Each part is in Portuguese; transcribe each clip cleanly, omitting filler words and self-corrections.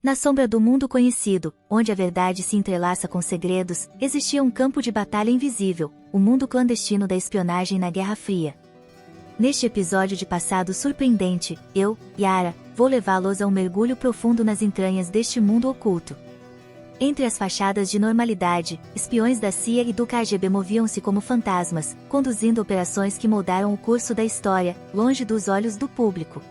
Na sombra do mundo conhecido, onde a verdade se entrelaça com segredos, existia um campo de batalha invisível, o mundo clandestino da espionagem na Guerra Fria. Neste episódio de passado surpreendente, eu, Yara, vou levá-los a um mergulho profundo nas entranhas deste mundo oculto. Entre as fachadas de normalidade, espiões da CIA e do KGB moviam-se como fantasmas, conduzindo operações que moldaram o curso da história, longe dos olhos do público.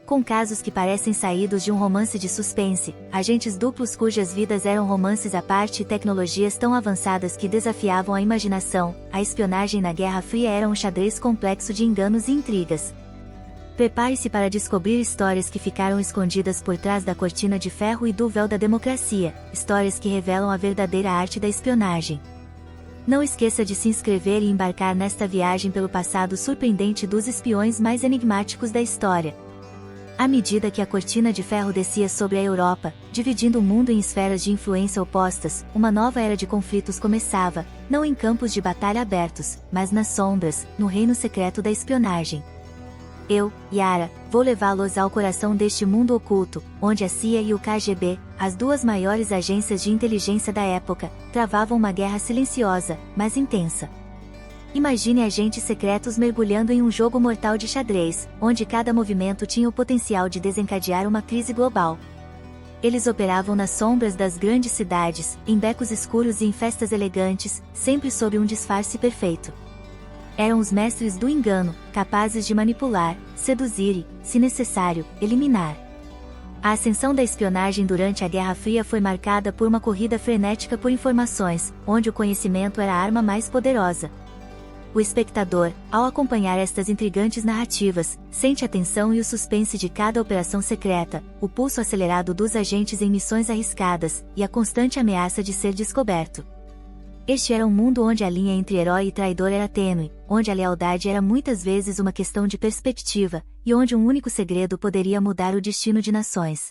Com casos que parecem saídos de um romance de suspense, agentes duplos cujas vidas eram romances à parte e tecnologias tão avançadas que desafiavam a imaginação, a espionagem na Guerra Fria era um xadrez complexo de enganos e intrigas. Prepare-se para descobrir histórias que ficaram escondidas por trás da cortina de ferro e do véu da democracia, histórias que revelam a verdadeira arte da espionagem. Não esqueça de se inscrever e embarcar nesta viagem pelo passado surpreendente dos espiões mais enigmáticos da história. À medida que a cortina de ferro descia sobre a Europa, dividindo o mundo em esferas de influência opostas, uma nova era de conflitos começava, não em campos de batalha abertos, mas nas sombras, no reino secreto da espionagem. Eu, Yara, vou levá-los ao coração deste mundo oculto, onde a CIA e o KGB, as duas maiores agências de inteligência da época, travavam uma guerra silenciosa, mas intensa. Imagine agentes secretos mergulhando em um jogo mortal de xadrez, onde cada movimento tinha o potencial de desencadear uma crise global. Eles operavam nas sombras das grandes cidades, em becos escuros e em festas elegantes, sempre sob um disfarce perfeito. Eram os mestres do engano, capazes de manipular, seduzir e, se necessário, eliminar. A ascensão da espionagem durante a Guerra Fria foi marcada por uma corrida frenética por informações, onde o conhecimento era a arma mais poderosa. O espectador, ao acompanhar estas intrigantes narrativas, sente a tensão e o suspense de cada operação secreta, o pulso acelerado dos agentes em missões arriscadas, e a constante ameaça de ser descoberto. Este era um mundo onde a linha entre herói e traidor era tênue, onde a lealdade era muitas vezes uma questão de perspectiva, e onde um único segredo poderia mudar o destino de nações.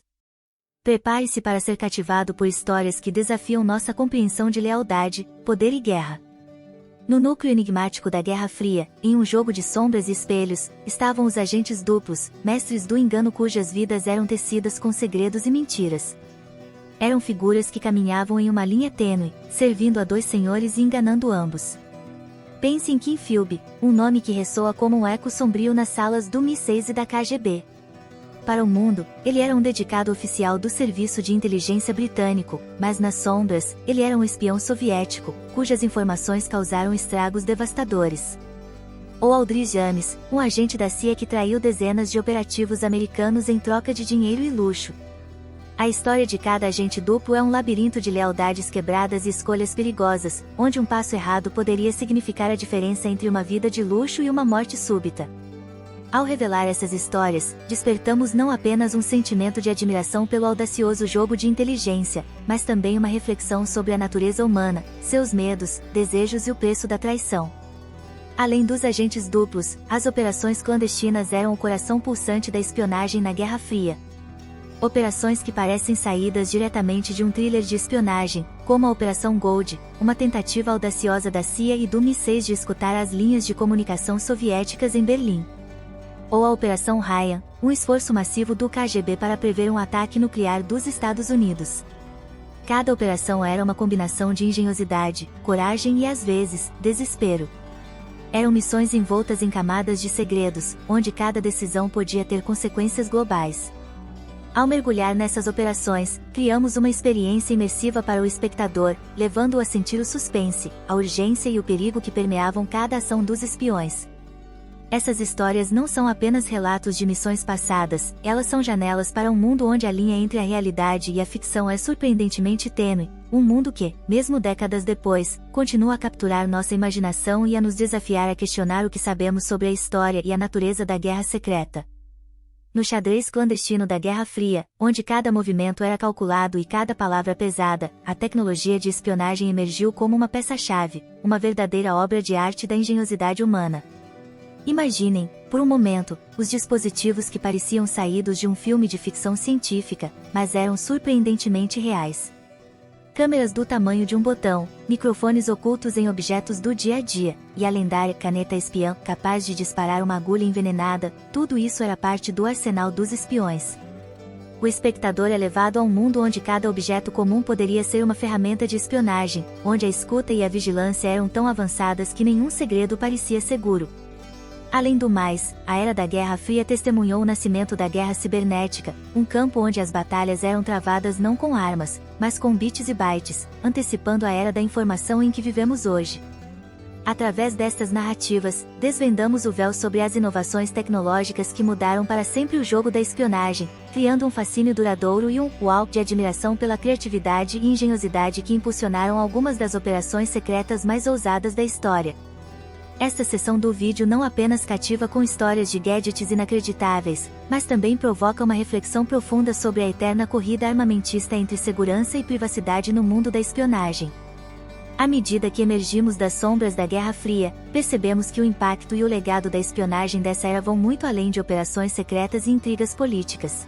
Prepare-se para ser cativado por histórias que desafiam nossa compreensão de lealdade, poder e guerra. No núcleo enigmático da Guerra Fria, em um jogo de sombras e espelhos, estavam os agentes duplos, mestres do engano cujas vidas eram tecidas com segredos e mentiras. Eram figuras que caminhavam em uma linha tênue, servindo a dois senhores e enganando ambos. Pense em Kim Philby, um nome que ressoa como um eco sombrio nas salas do MI6 e da KGB. Para o mundo, ele era um dedicado oficial do Serviço de Inteligência Britânico, mas nas sombras, ele era um espião soviético, cujas informações causaram estragos devastadores. Ou Aldrich James, um agente da CIA que traiu dezenas de operativos americanos em troca de dinheiro e luxo. A história de cada agente duplo é um labirinto de lealdades quebradas e escolhas perigosas, onde um passo errado poderia significar a diferença entre uma vida de luxo e uma morte súbita. Ao revelar essas histórias, despertamos não apenas um sentimento de admiração pelo audacioso jogo de inteligência, mas também uma reflexão sobre a natureza humana, seus medos, desejos e o preço da traição. Além dos agentes duplos, as operações clandestinas eram o coração pulsante da espionagem na Guerra Fria. Operações que parecem saídas diretamente de um thriller de espionagem, como a Operação Gold, uma tentativa audaciosa da CIA e do MI6 de escutar as linhas de comunicação soviéticas em Berlim. Ou a Operação Ryan, um esforço massivo do KGB para prever um ataque nuclear dos Estados Unidos. Cada operação era uma combinação de engenhosidade, coragem e, às vezes, desespero. Eram missões envoltas em camadas de segredos, onde cada decisão podia ter consequências globais. Ao mergulhar nessas operações, criamos uma experiência imersiva para o espectador, levando-o a sentir o suspense, a urgência e o perigo que permeavam cada ação dos espiões. Essas histórias não são apenas relatos de missões passadas, elas são janelas para um mundo onde a linha entre a realidade e a ficção é surpreendentemente tênue, um mundo que, mesmo décadas depois, continua a capturar nossa imaginação e a nos desafiar a questionar o que sabemos sobre a história e a natureza da guerra secreta. No xadrez clandestino da Guerra Fria, onde cada movimento era calculado e cada palavra pesada, a tecnologia de espionagem emergiu como uma peça-chave, uma verdadeira obra de arte da engenhosidade humana. Imaginem, por um momento, os dispositivos que pareciam saídos de um filme de ficção científica, mas eram surpreendentemente reais. Câmeras do tamanho de um botão, microfones ocultos em objetos do dia a dia, e a lendária caneta espiã, capaz de disparar uma agulha envenenada, tudo isso era parte do arsenal dos espiões. o espectador é levado a um mundo onde cada objeto comum poderia ser uma ferramenta de espionagem, onde a escuta e a vigilância eram tão avançadas que nenhum segredo parecia seguro. Além do mais, a era da Guerra Fria testemunhou o nascimento da guerra cibernética, um campo onde as batalhas eram travadas não com armas, mas com bits e bytes, antecipando a era da informação em que vivemos hoje. Através destas narrativas, desvendamos o véu sobre as inovações tecnológicas que mudaram para sempre o jogo da espionagem, criando um fascínio duradouro e um uau de admiração pela criatividade e engenhosidade que impulsionaram algumas das operações secretas mais ousadas da história. Esta seção do vídeo não apenas cativa com histórias de gadgets inacreditáveis, mas também provoca uma reflexão profunda sobre a eterna corrida armamentista entre segurança e privacidade no mundo da espionagem. À medida que emergimos das sombras da Guerra Fria, percebemos que o impacto e o legado da espionagem dessa era vão muito além de operações secretas e intrigas políticas.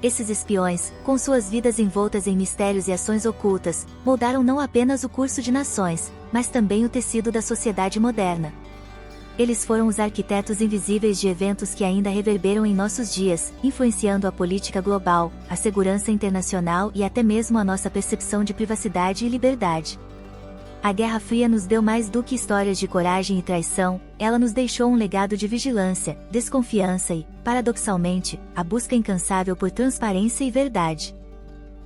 Esses espiões, com suas vidas envoltas em mistérios e ações ocultas, moldaram não apenas o curso de nações, mas também o tecido da sociedade moderna. Eles foram os arquitetos invisíveis de eventos que ainda reverberam em nossos dias, influenciando a política global, a segurança internacional e até mesmo a nossa percepção de privacidade e liberdade. A Guerra Fria nos deu mais do que histórias de coragem e traição, ela nos deixou um legado de vigilância, desconfiança e, paradoxalmente, a busca incansável por transparência e verdade.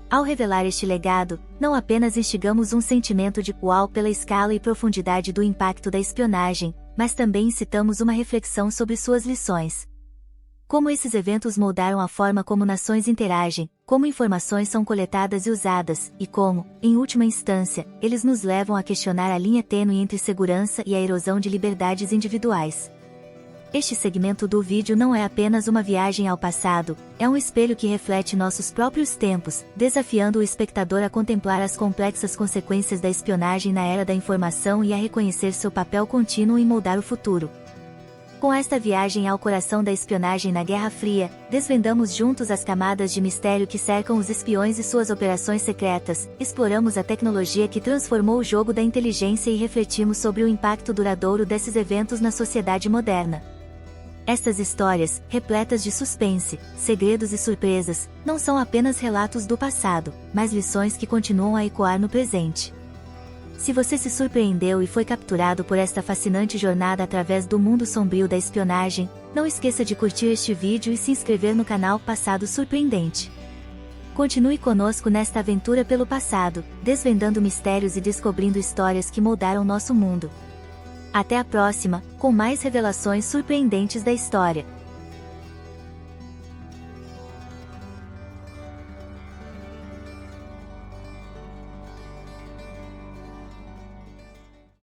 Ao revelar este legado, não apenas instigamos um sentimento de uau pela escala e profundidade do impacto da espionagem, mas também incitamos uma reflexão sobre suas lições. Como esses eventos moldaram a forma como nações interagem, como informações são coletadas e usadas, e como, em última instância, eles nos levam a questionar a linha tênue entre segurança e a erosão de liberdades individuais. Este segmento do vídeo não é apenas uma viagem ao passado, é um espelho que reflete nossos próprios tempos, desafiando o espectador a contemplar as complexas consequências da espionagem na era da informação e a reconhecer seu papel contínuo em moldar o futuro. Com esta viagem ao coração da espionagem na Guerra Fria, desvendamos juntos as camadas de mistério que cercam os espiões e suas operações secretas, exploramos a tecnologia que transformou o jogo da inteligência e refletimos sobre o impacto duradouro desses eventos na sociedade moderna. Estas histórias, repletas de suspense, segredos e surpresas, não são apenas relatos do passado, mas lições que continuam a ecoar no presente. Se você se surpreendeu e foi capturado por esta fascinante jornada através do mundo sombrio da espionagem, não esqueça de curtir este vídeo e se inscrever no canal Passado Surpreendente. Continue conosco nesta aventura pelo passado, desvendando mistérios e descobrindo histórias que moldaram nosso mundo. Até a próxima, com mais revelações surpreendentes da história.